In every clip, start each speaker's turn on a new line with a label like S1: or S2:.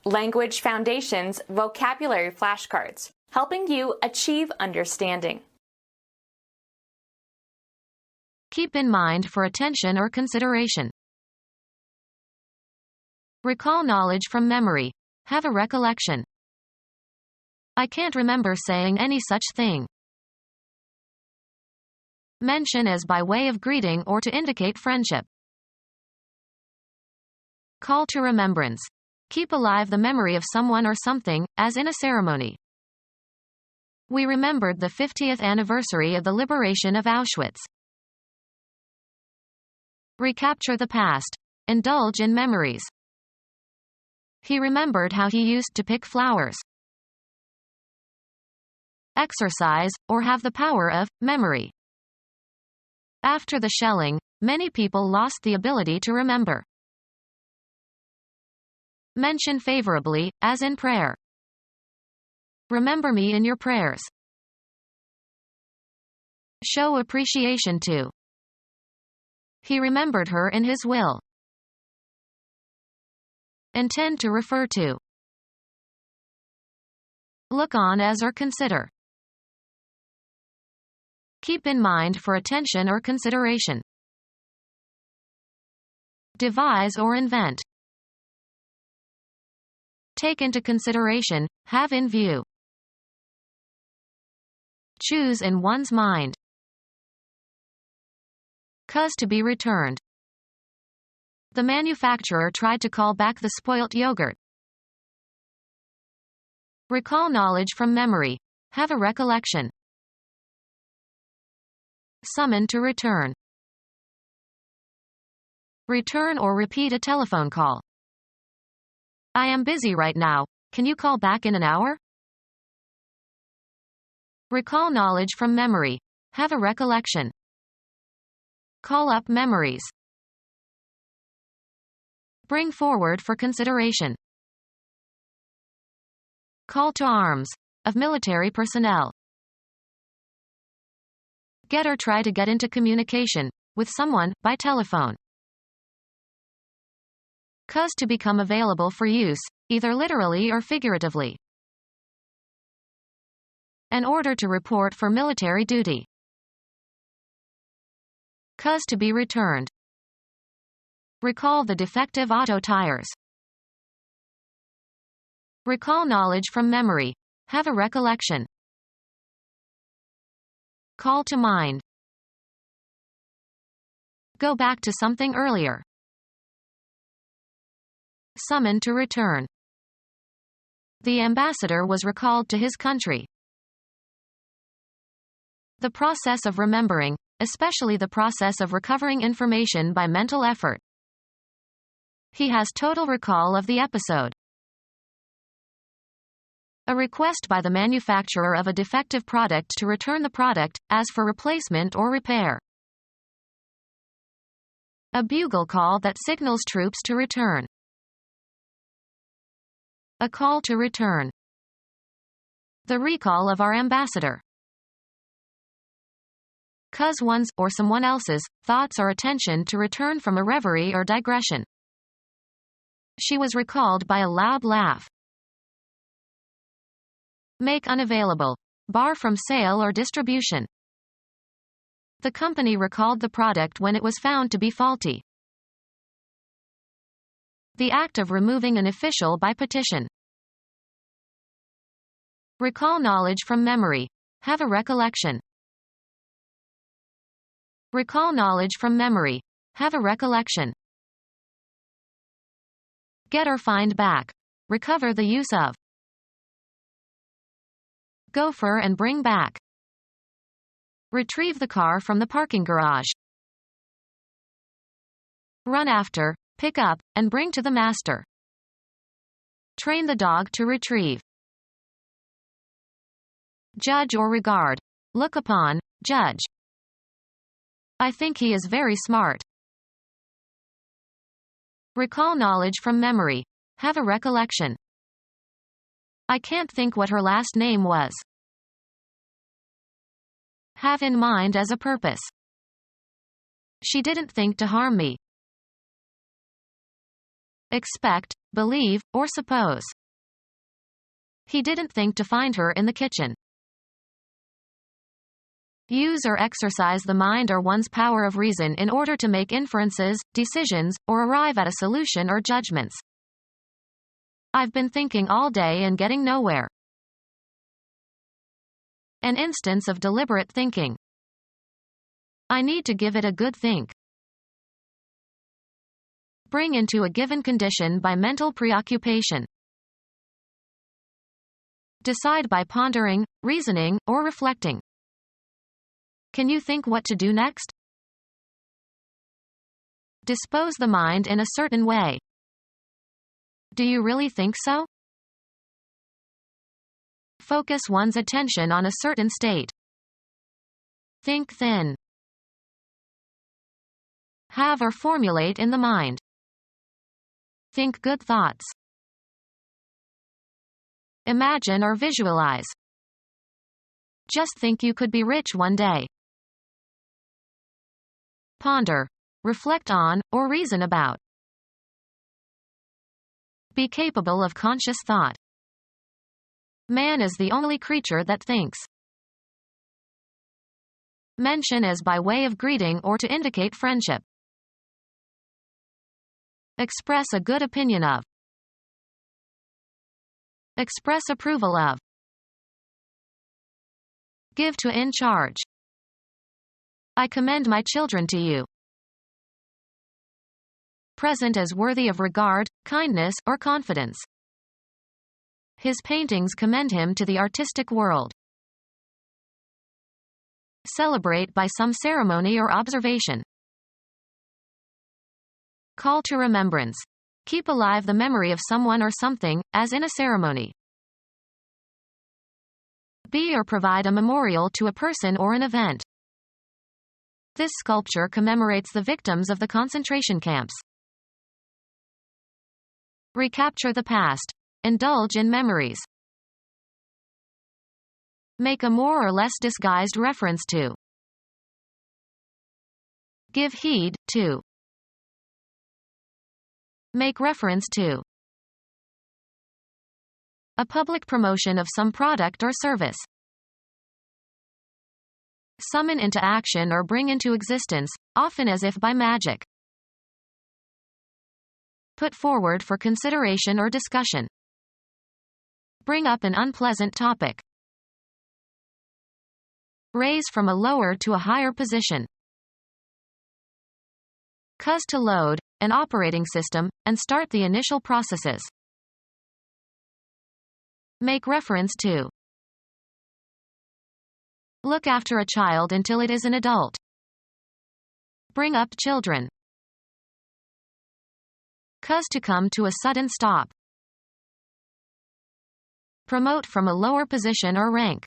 S1: Language Foundations Vocabulary Flashcards, helping you achieve understanding.
S2: Keep in mind for attention or consideration. Recall knowledge from memory. Have a recollection. I can't remember saying any such thing. Mention as by way of greeting or to indicate friendship. Call to remembrance. Keep alive the memory of someone or something, as in a ceremony. We remembered the 50th anniversary of the liberation of Auschwitz. Recapture the past. Indulge in memories. He remembered how he used to pick flowers. Exercise, or have the power of, memory. After the shelling, many people lost the ability to remember. Mention favorably, as in prayer. Remember me in your prayers. Show appreciation to. He remembered her in his will. Intend to refer to. Look on as or consider. Keep in mind for attention or consideration. Devise or invent. Take into consideration, have in view. Choose in one's mind. Cause to be returned. The manufacturer tried to call back the spoilt yogurt. Recall knowledge from memory. Have a recollection. Summon to return. Return or repeat a telephone call. I am busy right now. Can you call back in an hour? Recall knowledge from memory. Have a recollection. Call up memories. Bring forward for consideration. Call to arms. Of military personnel. Get or try to get into communication with someone by telephone. Cause to become available for use, either literally or figuratively. An order to report for military duty. Cause to be returned. Recall the defective auto tires. Recall knowledge from memory. Have a recollection. Call to mind. Go back to something earlier. Summon to return. The ambassador was recalled to his country. The process of remembering, especially the process of recovering information by mental effort. He has total recall of the episode. A request by the manufacturer of a defective product to return the product, as for replacement or repair. A bugle call that signals troops to return. A call to return. The recall of our ambassador. Cause one's, or someone else's, thoughts or attention to return from a reverie or digression. She was recalled by a loud laugh. Make unavailable. Bar from sale or distribution. The company recalled the product when it was found to be faulty. The act of removing an official by petition. Recall knowledge from memory. Have a recollection. Recall knowledge from memory. Have a recollection. Get or find back. Recover the use of. Go for and bring back. Retrieve the car from the parking garage. Run after, pick up, and bring to the master. Train the dog to retrieve. Judge or regard. Look upon, judge. I think he is very smart. Recall knowledge from memory. Have a recollection. I can't think what her last name was. Have in mind as a purpose. She didn't think to harm me. expect, believe, or suppose. He didn't think to find her in the kitchen. Use or exercise the mind or one's power of reason in order to make inferences, decisions, or arrive at a solution or judgments. I've been thinking all day and getting nowhere. An instance of deliberate thinking. I need to give it a good think. Bring into a given condition by mental preoccupation. Decide by pondering, reasoning, or reflecting. Can you think what to do next? Dispose the mind in a certain way. Do you really think so? Focus one's attention on a certain state. Think thin. Have or formulate in the mind. Think good thoughts. Imagine or visualize. Just think you could be rich one day. Ponder, reflect on, or reason about. Be capable of conscious thought. Man is the only creature that thinks. Mention as by way of greeting or to indicate friendship. Express a good opinion of. Express approval of. Give to in charge. I commend my children to you. Present as worthy of regard, kindness, or confidence. His paintings commend him to the artistic world. Celebrate by some ceremony or observation. Call to remembrance. Keep alive the memory of someone or something, as in a ceremony. Be or provide a memorial to a person or an event. This sculpture commemorates the victims of the concentration camps. Recapture the past. Indulge in memories. Make a more or less disguised reference to. Give heed to. Make reference to. A public promotion of some product or service. Summon into action or bring into existence, often as if by magic. Put forward for consideration or discussion. Bring up an unpleasant topic. Raise from a lower to a higher position. Cause to load, an operating system, and start the initial processes. Make reference to. Look after a child until it is an adult. Bring up children. Cause to come to a sudden stop. Promote from a lower position or rank.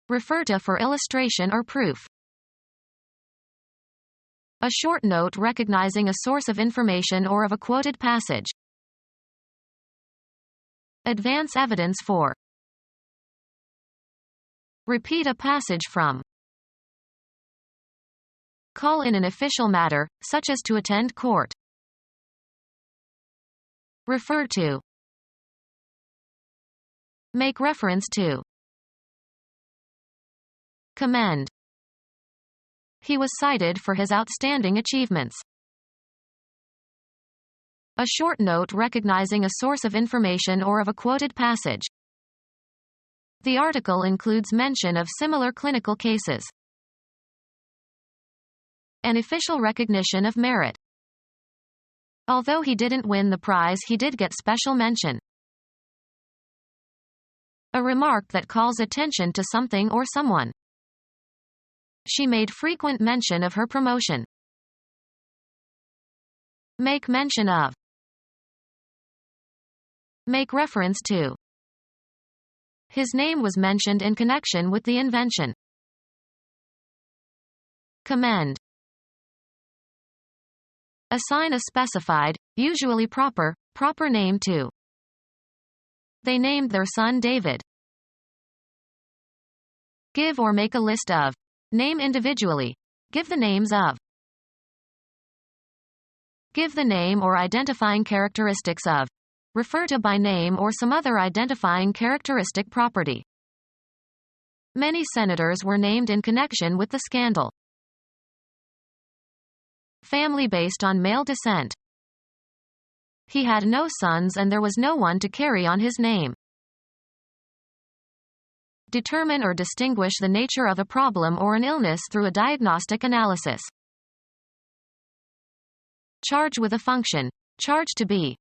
S2: Refer to for illustration or proof. A short note recognizing a source of information or of a quoted passage. Advance evidence for. Repeat a passage from. Call in an official matter, such as to attend court. Refer to. Make reference to. Commend. He was cited for his outstanding achievements. A short note recognizing a source of information or of a quoted passage. The article includes mention of similar clinical cases. An official recognition of merit. Although he didn't win the prize, he did get special mention. A remark that calls attention to something or someone. She made frequent mention of her promotion. Make mention of. Make reference to. His name was mentioned in connection with the invention. Commend. Assign a specified, usually proper name to. They named their son David. Give or make a list of. Name individually. Give the names of. Give the name or identifying characteristics of. Refer to by name or some other identifying characteristic property. Many senators were named in connection with the scandal. Family based on male descent. He had no sons and there was no one to carry on his name. Determine or distinguish the nature of a problem or an illness through a diagnostic analysis. Charge with a function. Charge to be.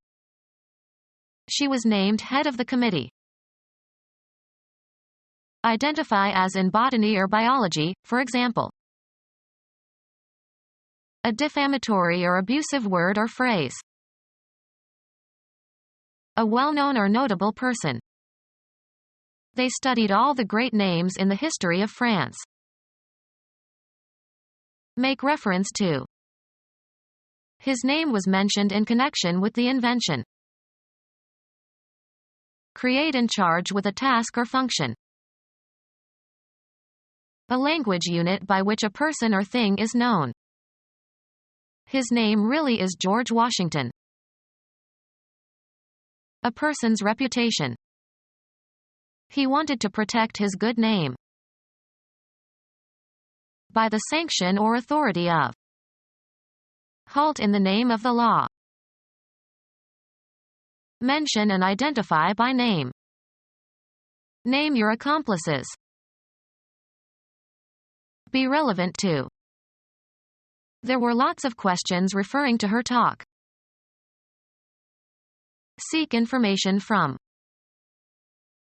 S2: She was named head of the committee. Identify as in botany or biology, for example. A defamatory or abusive word or phrase. A well-known or notable person. They studied all the great names in the history of France. Make reference to. His name was mentioned in connection with the invention. Create and charge with a task or function. A language unit by which a person or thing is known. His name really is George Washington. A person's reputation. He wanted to protect his good name. By the sanction or authority of. Halt in the name of the law. Mention and identify by name. Name your accomplices. Be relevant to. There were lots of questions referring to her talk. Seek information from.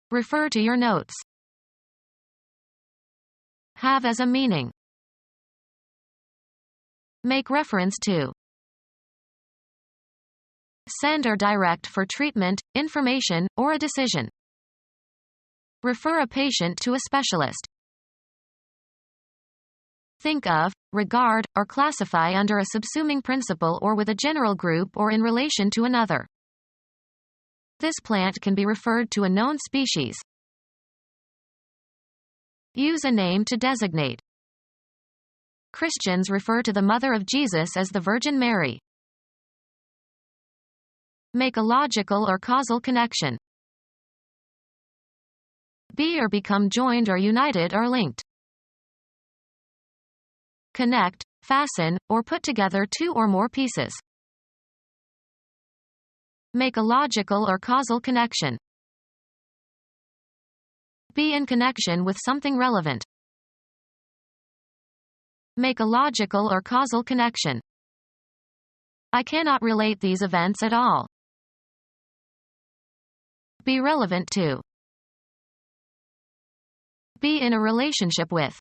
S2: Refer to your notes. Have as a meaning. Make reference to. Send or direct for treatment, information, or a decision. Refer a patient to a specialist. Think of, regard, or classify under a subsuming principle or with a general group or in relation to another. This plant can be referred to a known species. Use a name to designate. Christians refer to the mother of Jesus as the Virgin Mary. Make a logical or causal connection. Be or become joined or united or linked. Connect, fasten, or put together two or more pieces. Make a logical or causal connection. Be in connection with something relevant. Make a logical or causal connection. I cannot relate these events at all. Be relevant to. Be in a relationship with.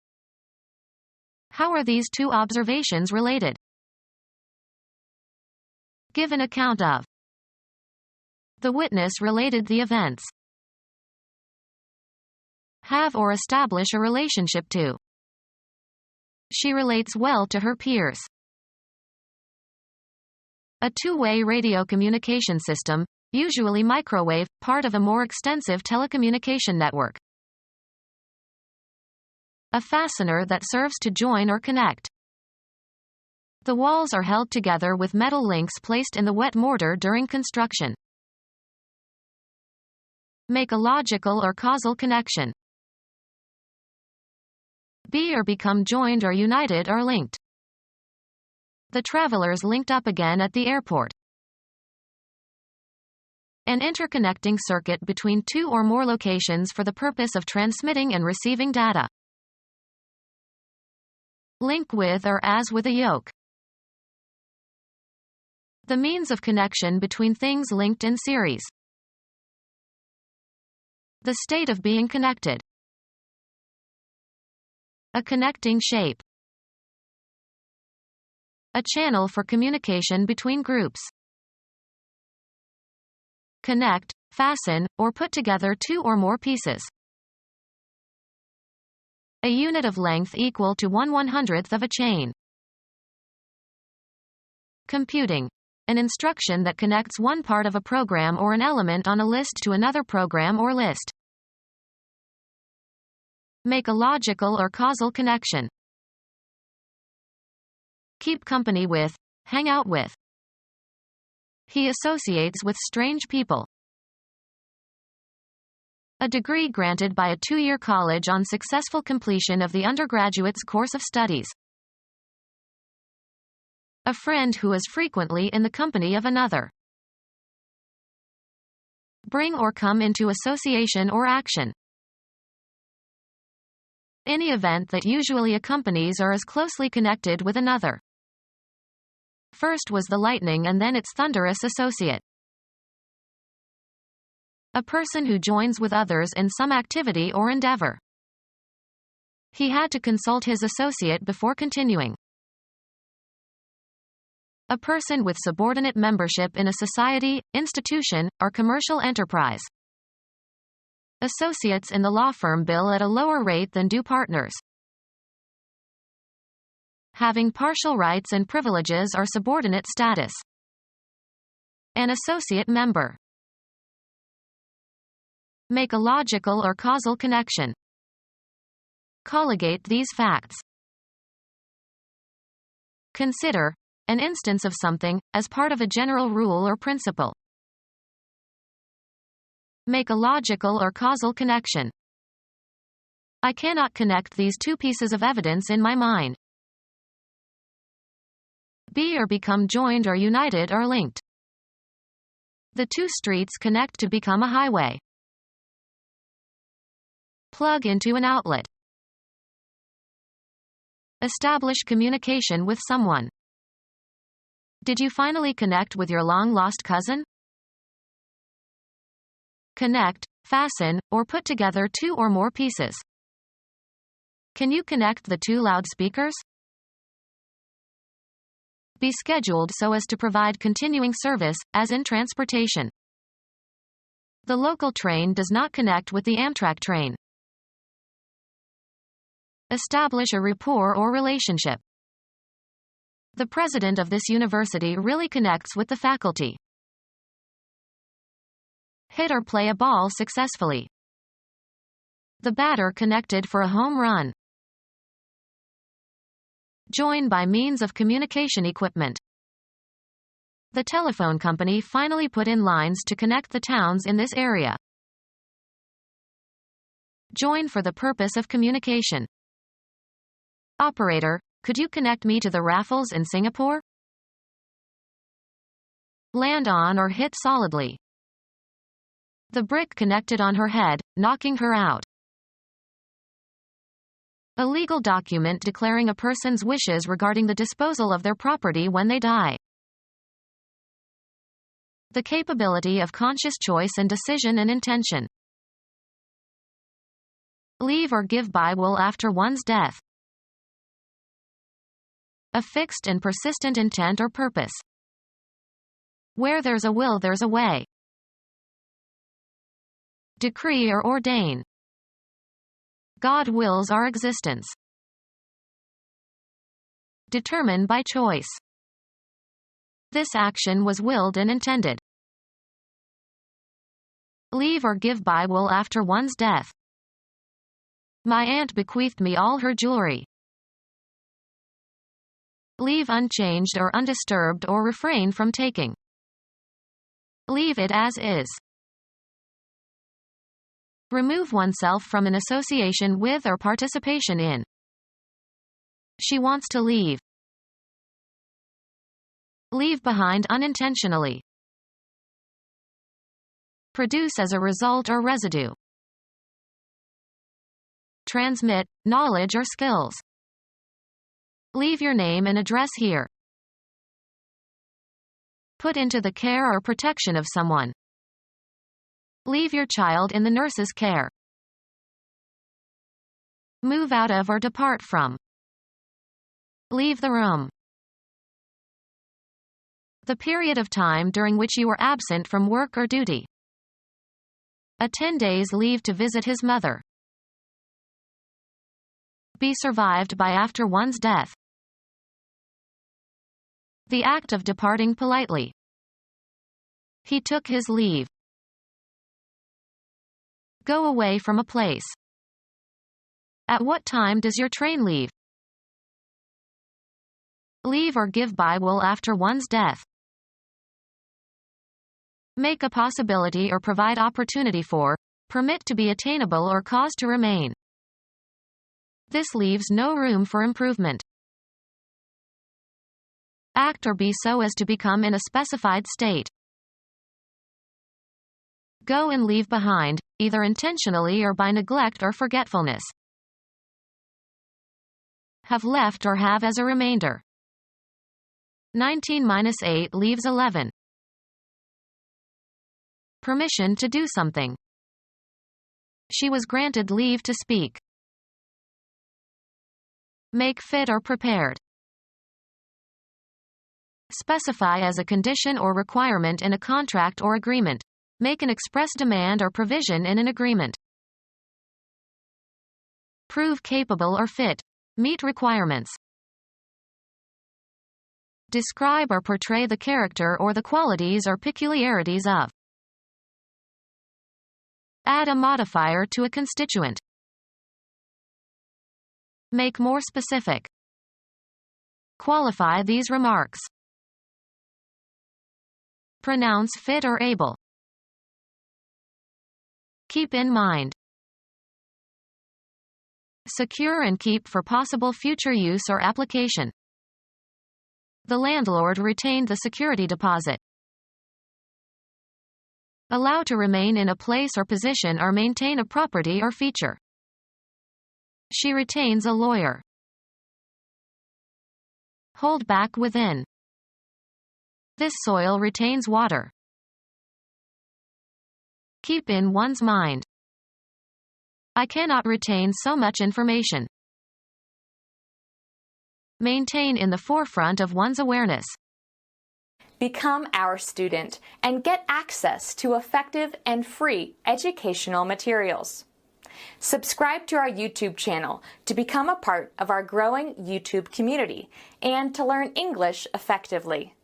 S2: How are these two observations related? Give an account of. The witness related the events. Have or establish a relationship to. She relates well to her peers. A two-way radio communication system, usually microwave, part of a more extensive telecommunication network. A fastener that serves to join or connect. The walls are held together with metal links placed in the wet mortar during construction. Make a logical or causal connection. Be or become joined or united or linked. The travelers linked up again at the airport. An interconnecting circuit between two or more locations for the purpose of transmitting and receiving data. Link with or as with a yoke. The means of connection between things linked in series. The state of being connected. A connecting shape. A channel for communication between groups. Connect, fasten, or put together two or more pieces. A unit of length equal to 1/100th of a chain. Computing. An instruction that connects one part of a program or an element on a list to another program or list. Make a logical or causal connection. Keep company with, hang out with. He associates with strange people. A degree granted by a 2-year college on successful completion of the undergraduate's course of studies. A friend who is frequently in the company of another. Bring or come into association or action. Any event that usually accompanies or is closely connected with another. First was the lightning and then its thunderous associate. A person who joins with others in some activity or endeavor. He had to consult his associate before continuing. A person with subordinate membership in a society, institution, or commercial enterprise. Associates in the law firm bill at a lower rate than do partners. Having partial rights and privileges or subordinate status. An associate member. Make a logical or causal connection. Colligate these facts. Consider an instance of something as part of a general rule or principle. Make a logical or causal connection. I cannot connect these two pieces of evidence in my mind. Be or become joined or united or linked. The two streets connect to become a highway. Plug into an outlet. Establish communication with someone. Did you finally connect with your long-lost cousin? Connect, fasten, or put together two or more pieces. Can you connect the two loudspeakers? Be scheduled so as to provide continuing service, as in transportation. The local train does not connect with the Amtrak train. Establish a rapport or relationship. The president of this university really connects with the faculty. Hit or play a ball successfully. The batter connected for a home run. Join by means of communication equipment. The telephone company finally put in lines to connect the towns in this area. Join for the purpose of communication. Operator, could you connect me to the Raffles in Singapore? Land on or hit solidly. The brick connected on her head, knocking her out. A legal document declaring a person's wishes regarding the disposal of their property when they die. The capability of conscious choice and decision and intention. Leave or give by will after one's death. A fixed and persistent intent or purpose. Where there's a will, there's a way. Decree or ordain. God wills our existence. Determine by choice. This action was willed and intended. Leave or give by will after one's death. My aunt bequeathed me all her jewelry. Leave unchanged or undisturbed or refrain from taking. Leave it as is. Remove oneself from an association with or participation in. She wants to leave. Leave behind unintentionally. Produce as a result or residue. Transmit, knowledge or skills. Leave your name and address here. Put into the care or protection of someone. Leave your child in the nurse's care. Move out of or depart from. Leave the room. The period of time during which you were absent from work or duty. A 10 days leave to visit his mother. Be survived by after one's death. The act of departing politely. He took his leave. Go away from a place. At what time does your train leave? Leave or give by will after one's death. Make a possibility or provide opportunity for, permit to be attainable or cause to remain. This leaves no room for improvement. Act or be so as to become in a specified state. Go and leave behind, either intentionally or by neglect or forgetfulness. Have left or have as a remainder. 19 minus 8 leaves 11. Permission to do something. She was granted leave to speak. Make fit or prepared. Specify as a condition or requirement in a contract or agreement. Make an express demand or provision in an agreement. Prove capable or fit. Meet requirements. Describe or portray the character or the qualities or peculiarities of. Add a modifier to a constituent. Make more specific. Qualify these remarks. Pronounce fit or able. Keep in mind. Secure and keep for possible future use or application. The landlord retained the security deposit. Allow to remain in a place or position or maintain a property or feature. She retains a lawyer. Hold back within. This soil retains water. Keep in one's mind. I cannot retain so much information. Maintain in the forefront of one's awareness.
S1: Become our student and get access to effective and free educational materials. Subscribe to our YouTube channel to become a part of our growing YouTube community and to learn English effectively.